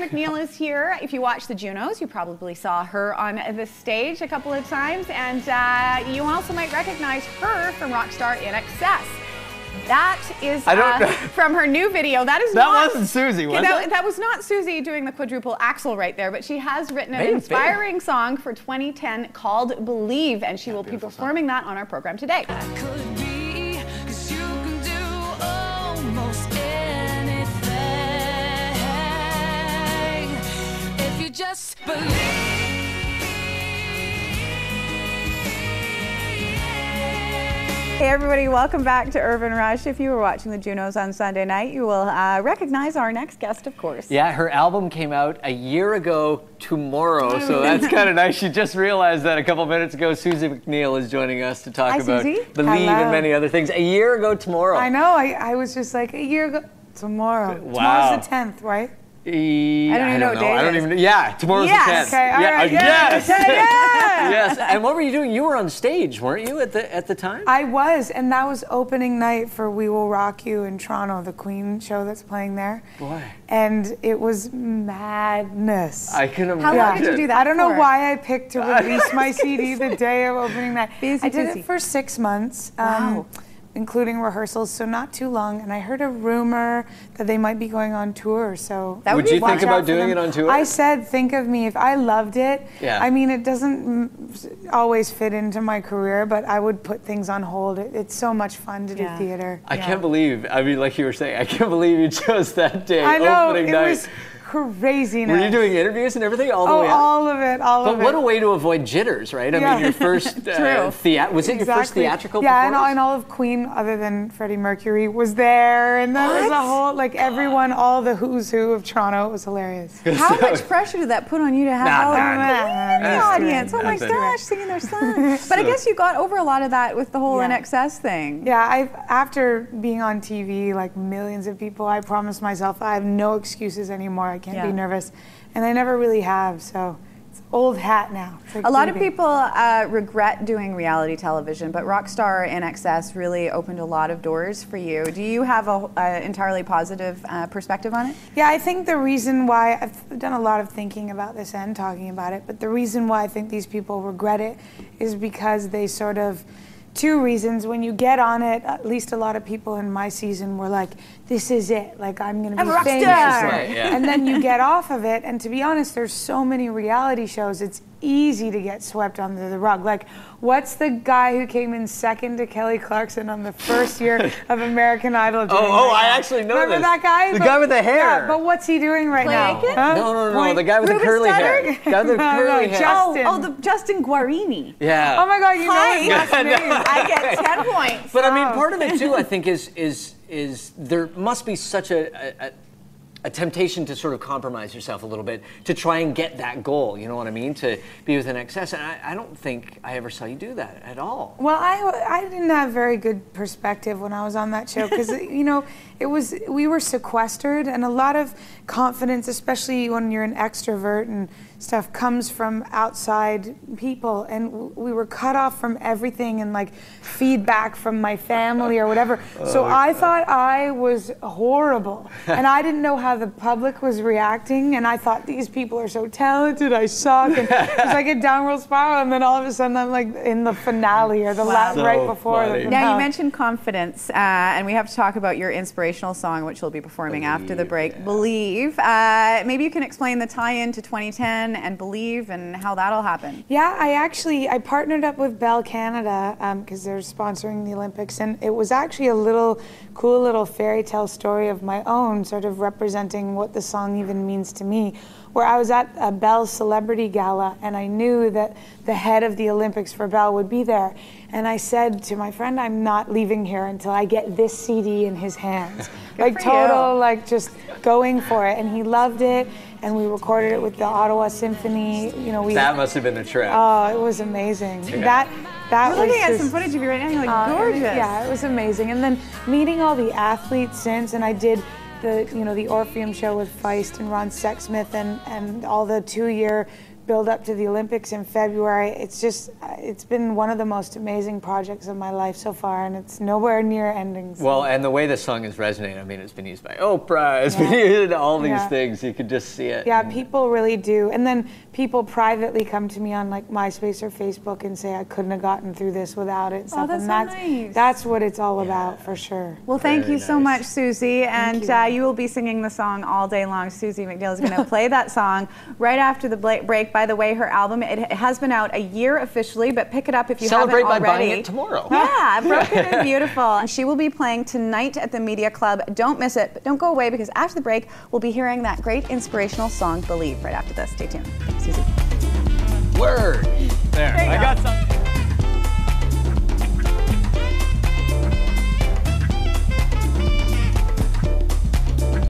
McNeil is here. If you watch the Junos, you probably saw her on the stage a couple of times, and you also might recognize her from Rockstar in Excess. That is from her new video. That wasn't Suzie, was it? That was not Suzie doing the quadruple axel right there, but she has written an inspiring song for 2010 called Believe, and she will be performing that on our program today. Just believe. Hey everybody, welcome back to Urban Rush. If you were watching the Junos on Sunday night, you will recognize our next guest, of course. Yeah, her album came out a year ago tomorrow, so that's kind of nice. She just realized that a couple minutes ago. Suzie McNeil is joining us to talk about Suzie. Believe and many other things. A year ago tomorrow. I know, I was just like, a year ago tomorrow. Wow. Tomorrow's the 10th, right? I don't even know what day I don't even. Yeah, tomorrow's the 10th. Okay, all right. Yes. Yeah. Yes. And what were you doing? You were on stage, weren't you, at the time? I was, and that was opening night for We Will Rock You in Toronto, the Queen show that's playing there. Boy. And it was madness. I can imagine. How long did you do that I don't know for? why I picked to release my CD the day of opening night. I did it for 6 months. Wow. Including rehearsals, so not too long. And I heard a rumor that they might be going on tour, so would you think about doing it on tour? I said, think of me. If I loved it, yeah. I mean, it doesn't always fit into my career, but I would put things on hold. It's so much fun to do theater. I can't believe, I mean, like you were saying, I can't believe you chose that day, I know, opening it night. was craziness. Were you doing interviews and everything all the way up? All of it, all of it. But what a way to avoid jitters, right? I mean, your first was it your first theatrical performance? Yeah, and all of Queen, other than Freddie Mercury, was there, and there was a whole, like, everyone, all the who's who of Toronto. It was hilarious. How much pressure did that put on you to have all the audience? Oh my gosh, singing their song. But I guess you got over a lot of that with the whole NXS thing. Yeah, after being on TV, like millions of people, I promised myself I have no excuses anymore. I can't be nervous, and I never really have, so it's old hat now. Like a lot of people regret doing reality television, but Rockstar in Excess really opened a lot of doors for you. Do you have an entirely positive perspective on it? Yeah, I think the reason why, I've done a lot of thinking about this and talking about it, but the reason why I think these people regret it is because they sort of, two reasons. When you get on it, at least a lot of people in my season were like, this is it, like I'm gonna be famous. And then you get off of it, and to be honest, there's so many reality shows, it's easy to get swept under the rug. Like, what's the guy who came in second to Kelly Clarkson on the first year of American Idol? I actually know Remember that guy? The guy with the hair. Yeah, but what's he doing right now? Huh? No, the guy with the curly hair. The guy with the curly hair. Justin. The Justin Guarini. Yeah. Oh my God, you know his last name. I get 10 points. But I mean, part of it too, I think, is there must be such a temptation to sort of compromise yourself a little bit to try and get that goal, you know what I mean? To be with an excess. And I don't think I ever saw you do that at all. Well, I didn't have very good perspective when I was on that show because, you know, we were sequestered, and a lot of confidence, especially when you're an extrovert and stuff, comes from outside people, and we were cut off from everything and like feedback from my family or whatever. So I thought I was horrible, and I didn't know how the public was reacting, and I thought these people are so talented, I suck, and it's like a downward spiral, and then all of a sudden I'm like in the finale or the right before the finale. Now you mentioned confidence, and we have to talk about your inspirational song, which you'll be performing after the break, Believe. Maybe you can explain the tie-in to 2010 and Believe and how that'll happen. Yeah, I partnered up with Bell Canada because they're sponsoring the Olympics, and it was actually a cool little fairy tale story of my own, sort of representing what the song even means to me, where I was at a Bell Celebrity Gala, and I knew that the head of the Olympics for Bell would be there. And I said to my friend, I'm not leaving here until I get this CD in his hands. Like total, like just going for it. And he loved it, and we recorded it with the Ottawa Symphony. You know, that must have been a trip. Oh, it was amazing. Yeah. That We're looking at some footage of you right now, you're like gorgeous. Yeah, it was amazing. And then meeting all the athletes since, and I did the Orpheum show with Feist and Ron Sexsmith, and all the 2-year build up to the Olympics in February. It's been one of the most amazing projects of my life so far, and it's nowhere near ending. So. Well, and the way the song is resonating, I mean, it's been used by Oprah, it's been used in all these things. You could just see it. Yeah, people really do. And then people privately come to me on like MySpace or Facebook and say I couldn't have gotten through this without it. Oh, that's so nice. That's what it's all about, for sure. Well, thank you so much, Suzie. And you will be singing the song all day long. Suzie McNeil is going to play that song right after the break. By the way, her album, it has been out a year officially, but pick it up if you haven't already. Celebrate by buying it tomorrow. Yeah, Broken and Beautiful. And she will be playing tonight at the Media Club. Don't miss it, but don't go away, because after the break, we'll be hearing that great inspirational song, Believe, right after this. Stay tuned. Suzie. Word. There. I got some.